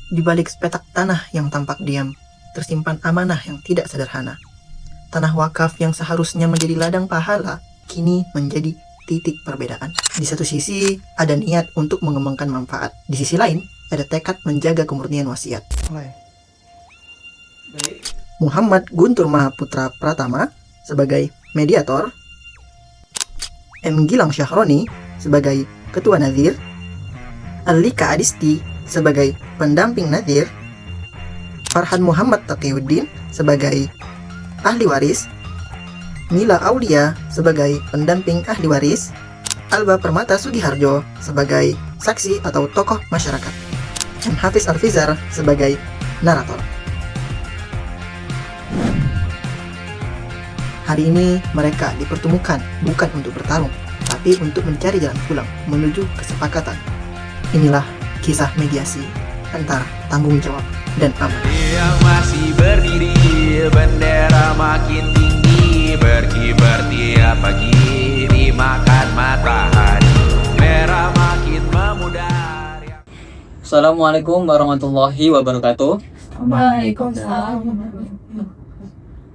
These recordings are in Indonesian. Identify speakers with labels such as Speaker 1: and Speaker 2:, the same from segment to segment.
Speaker 1: Di balik sepetak tanah yang tampak diam, tersimpan amanah yang tidak sederhana. Tanah wakaf yang seharusnya menjadi ladang pahala, kini menjadi titik perbedaan. Di satu sisi, ada niat untuk mengembangkan manfaat. Di sisi lain, ada tekad menjaga kemurnian wasiat. Muhammad Guntur Mahaputra Pratama sebagai mediator, M. Gilang Syahroni sebagai Ketua Nazir, Alika Adisti sebagai pendamping Nazir, Farhan Muhammad Taqiyuddin sebagai ahli waris, Mila Aulia sebagai pendamping ahli waris, Alba Permata Sugiharjo sebagai saksi atau tokoh masyarakat, M. Hafiz Alfizar sebagai narator. Hari ini mereka dipertemukan bukan untuk bertarung, tapi untuk mencari jalan pulang menuju kesepakatan. Inilah kisah mediasi antara tanggung jawab dan aman.
Speaker 2: Yang masih berdiri, bendera makin tinggi, berkibar tiap pagi, dimakan matahari, merah makin memudar.
Speaker 3: Assalamualaikum warahmatullahi wabarakatuh.
Speaker 4: Waalaikumsalam.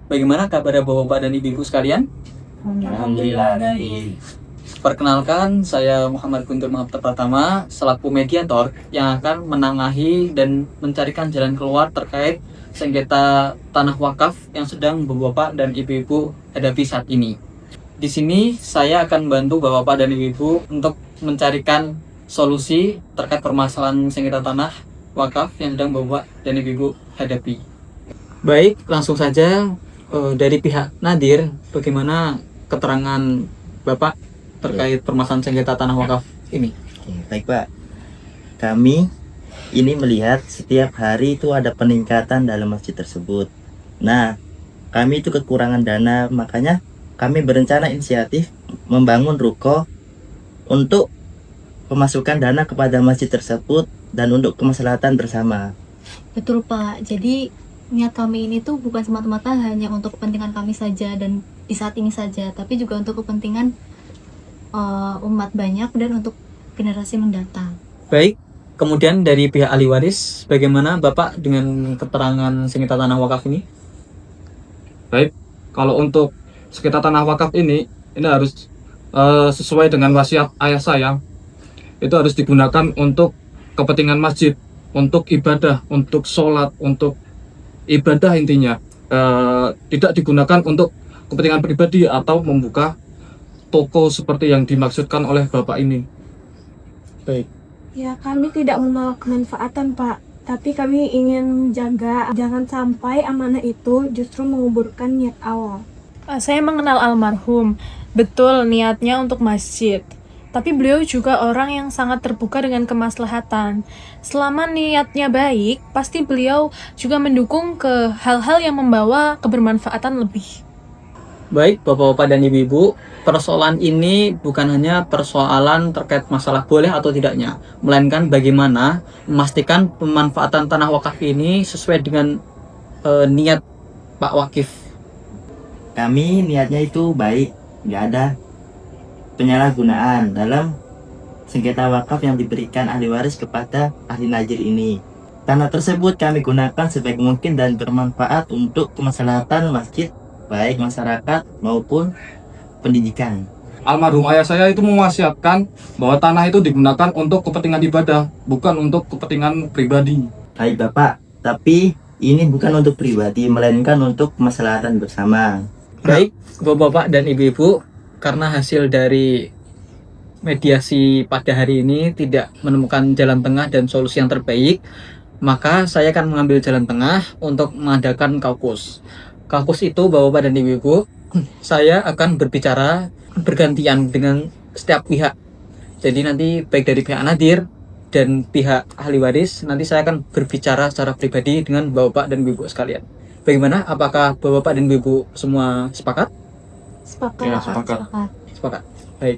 Speaker 3: Bagaimana kabar Bapak dan Ibu sekalian?
Speaker 4: Alhamdulillah baik.
Speaker 3: Perkenalkan, saya Muhammad Guntur Mahaputra Pratama selaku mediator yang akan menengahi dan mencarikan jalan keluar terkait sengketa tanah wakaf yang sedang Bapak dan Ibu-ibu hadapi saat ini. Di sini saya akan membantu Bapak dan Ibu untuk mencarikan solusi terkait permasalahan sengketa tanah wakaf yang sedang Bapak dan Ibu hadapi. Baik, langsung saja dari pihak Nadir, bagaimana keterangan Bapak terkait permasalahan sengketa tanah wakaf ini?
Speaker 5: Baik Pak, kami ini melihat setiap hari itu ada peningkatan dalam masjid tersebut. Nah, kami itu kekurangan dana, makanya kami berencana inisiatif membangun ruko untuk pemasukan dana kepada masjid tersebut dan untuk kemaslahatan bersama.
Speaker 4: Betul Pak, jadi niat kami ini tuh bukan semata-mata hanya untuk kepentingan kami saja dan di saat ini saja, tapi juga untuk kepentingan umat banyak dan untuk generasi mendatang.
Speaker 3: Baik, kemudian dari pihak ahli waris, bagaimana Bapak dengan keterangan sengketa tanah wakaf ini?
Speaker 6: Baik, kalau untuk sengketa tanah wakaf ini harus sesuai dengan wasiat ayah saya. Itu harus digunakan untuk kepentingan masjid, untuk ibadah, untuk sholat, untuk ibadah intinya. Tidak digunakan untuk kepentingan pribadi atau membuka toko seperti yang dimaksudkan oleh Bapak ini.
Speaker 3: Baik.
Speaker 7: Ya, kami tidak menolak kemanfaatan, Pak. Tapi kami ingin menjaga jangan sampai amanah itu justru menguburkan niat awal.
Speaker 8: Saya mengenal almarhum. Betul niatnya untuk masjid. Tapi beliau juga orang yang sangat terbuka dengan kemaslahatan. Selama niatnya baik, pasti beliau juga mendukung ke hal-hal yang membawa kebermanfaatan lebih.
Speaker 3: Baik, Bapak-bapak dan Ibu-ibu, persoalan ini bukan hanya persoalan terkait masalah boleh atau tidaknya, melainkan bagaimana memastikan pemanfaatan tanah wakaf ini sesuai dengan niat Pak Wakif.
Speaker 5: Kami niatnya itu baik, nggak ada penyalahgunaan dalam sengketa wakaf yang diberikan ahli waris kepada ahli najir ini. Tanah tersebut kami gunakan sebaik mungkin dan bermanfaat untuk kemaslahatan masjid, baik masyarakat maupun pendidikan.
Speaker 6: Almarhum ayah saya itu mewasiatkan bahwa tanah itu digunakan untuk kepentingan ibadah, bukan untuk kepentingan pribadi.
Speaker 5: Baik Bapak, tapi ini bukan untuk pribadi, melainkan untuk kemaslahatan bersama.
Speaker 3: Baik, Bapak-bapak dan Ibu-ibu, karena hasil dari mediasi pada hari ini tidak menemukan jalan tengah dan solusi yang terbaik, maka saya akan mengambil jalan tengah untuk mengadakan kaukus. Kaukus itu, Bapak-bapak dan Ibu-ibu, saya akan berbicara bergantian dengan setiap pihak. Jadi nanti baik dari pihak Nadir dan pihak ahli waris, nanti saya akan berbicara secara pribadi dengan Bapak dan Ibu sekalian. Bagaimana? Apakah Bapak dan Ibu semua sepakat?
Speaker 7: Sepakat.
Speaker 6: Ya, sepakat.
Speaker 3: Sepakat. Baik.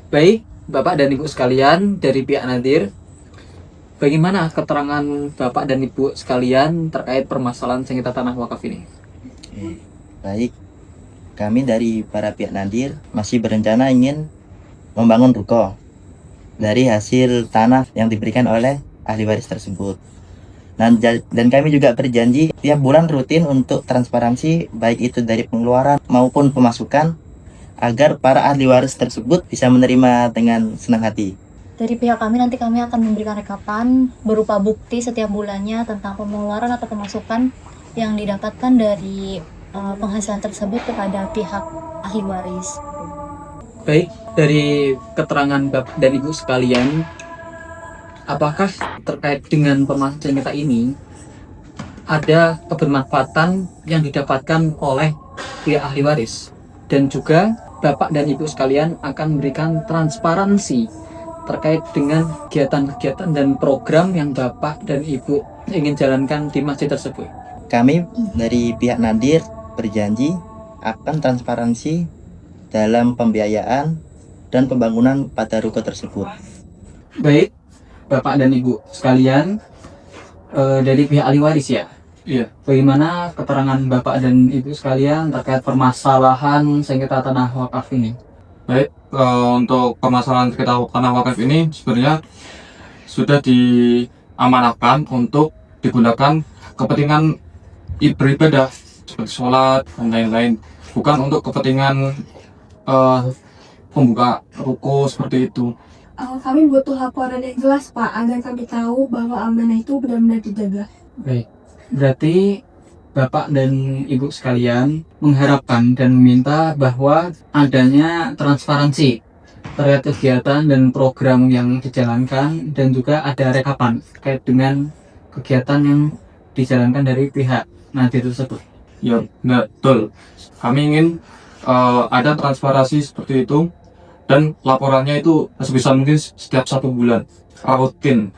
Speaker 3: Baik, Bapak dan Ibu sekalian dari pihak Nadir, bagaimana keterangan Bapak dan Ibu sekalian terkait permasalahan sengketa tanah wakaf ini?
Speaker 5: Baik, kami dari para pihak Nadir masih berencana ingin membangun ruko dari hasil tanah yang diberikan oleh ahli waris tersebut. Dan kami juga berjanji tiap bulan rutin untuk transparansi, baik itu dari pengeluaran maupun pemasukan, agar para ahli waris tersebut bisa menerima dengan senang hati.
Speaker 4: Dari pihak kami nanti kami akan memberikan rekapan berupa bukti setiap bulannya tentang pengeluaran atau pemasukan yang didapatkan dari penghasilan tersebut kepada pihak ahli waris.
Speaker 3: Baik, dari keterangan Bapak dan Ibu sekalian, apakah terkait dengan pemasukan kita ini ada kebermanfaatan yang didapatkan oleh pihak ahli waris, dan juga Bapak dan Ibu sekalian akan memberikan transparansi terkait dengan kegiatan-kegiatan dan program yang Bapak dan Ibu ingin jalankan di masjid tersebut.
Speaker 5: Kami dari pihak Nadir berjanji akan transparansi dalam pembiayaan dan pembangunan pada ruko tersebut.
Speaker 3: Baik, Bapak dan Ibu sekalian, dari pihak ahli waris ya.
Speaker 6: Iya.
Speaker 3: Bagaimana keterangan Bapak dan Ibu sekalian terkait permasalahan sengketa tanah wakaf ini?
Speaker 6: Baik, untuk permasalahan sekitar tanah wakaf ini sebenarnya sudah diamanahkan untuk digunakan kepentingan beribadah seperti sholat dan lain-lain, bukan untuk kepentingan pembuka ruko seperti itu.
Speaker 7: Kami butuh laporan yang jelas, Pak, agar kami tahu bahwa amanah itu benar-benar dijaga.
Speaker 3: Baik, berarti Bapak dan Ibu sekalian mengharapkan dan meminta bahwa adanya transparansi terkait kegiatan dan program yang dijalankan, dan juga ada rekapan terkait dengan kegiatan yang dijalankan dari pihak Nadir tersebut.
Speaker 6: Ya, betul. Kami ingin ada transparansi seperti itu, dan laporannya itu sebisa mungkin setiap 1 bulan, rutin.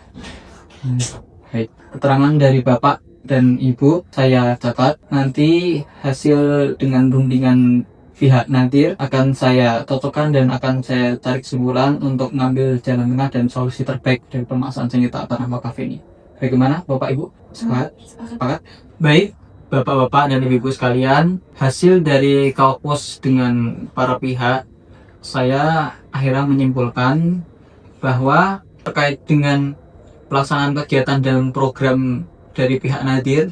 Speaker 3: Baik, keterangan dari Bapak dan Ibu saya catat. Nanti hasil dengan rundingan pihak Nadir akan saya cocokkan dan akan saya tarik kesimpulan untuk mengambil jalan tengah dan solusi terbaik dari permasalahan sengketa tanah wakaf ini. Bagaimana Bapak Ibu? Sepakat? Baik, Bapak-bapak dan Ibu-ibu sekalian, hasil dari kaukus dengan para pihak, saya akhirnya menyimpulkan bahwa terkait dengan pelaksanaan kegiatan dan program dari pihak Nadir,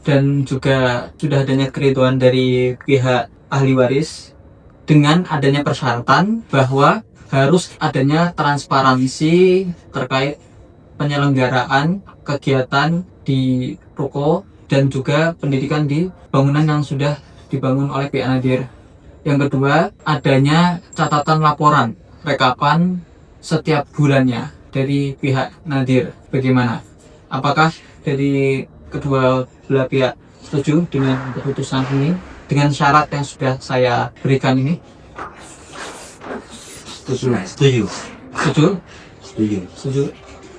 Speaker 3: dan juga sudah adanya keriduan dari pihak ahli waris, dengan adanya persyaratan bahwa harus adanya transparansi terkait penyelenggaraan kegiatan di ruko dan juga pendidikan di bangunan yang sudah dibangun oleh pihak Nadir. Yang kedua, adanya catatan laporan rekapan setiap bulannya dari pihak Nadir. Bagaimana? Apakah dari kedua belah pihak setuju dengan keputusan ini, dengan syarat yang sudah saya berikan ini?
Speaker 5: Setuju.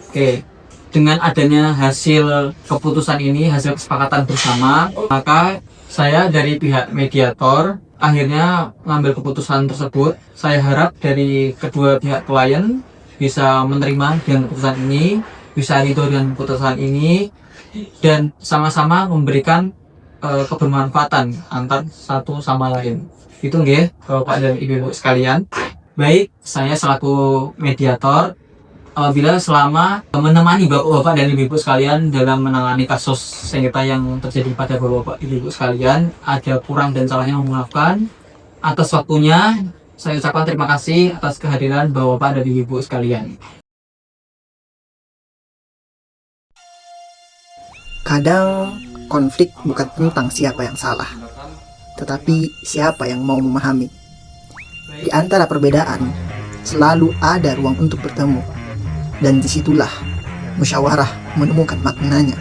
Speaker 3: Oke, dengan adanya hasil keputusan ini, hasil kesepakatan bersama, maka saya dari pihak mediator akhirnya mengambil keputusan tersebut. Saya harap dari kedua pihak klien bisa menerima dengan keputusan ini, bisa ridho dengan keputusan ini, dan sama-sama memberikan kebermanfaatan antar satu sama lain. Itu nggih, Bapak dan Ibu sekalian. Baik, saya selaku mediator, apabila selama menemani Bapak-bapak dan Ibu sekalian dalam menangani kasus sengketa yang terjadi pada Bapak-bapak Ibu sekalian, ada kurang dan salahnya memaafkan. Atas waktunya, saya ucapkan terima kasih atas kehadiran Bapak-bapak dan Ibu sekalian.
Speaker 1: Kadang konflik bukan tentang siapa yang salah, tetapi siapa yang mau memahami. Di antara perbedaan, selalu ada ruang untuk bertemu, dan disitulah musyawarah menemukan maknanya.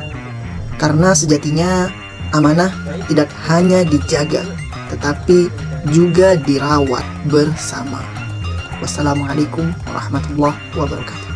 Speaker 1: Karena sejatinya amanah tidak hanya dijaga, tetapi juga dirawat bersama. Wassalamualaikum warahmatullahi wabarakatuh.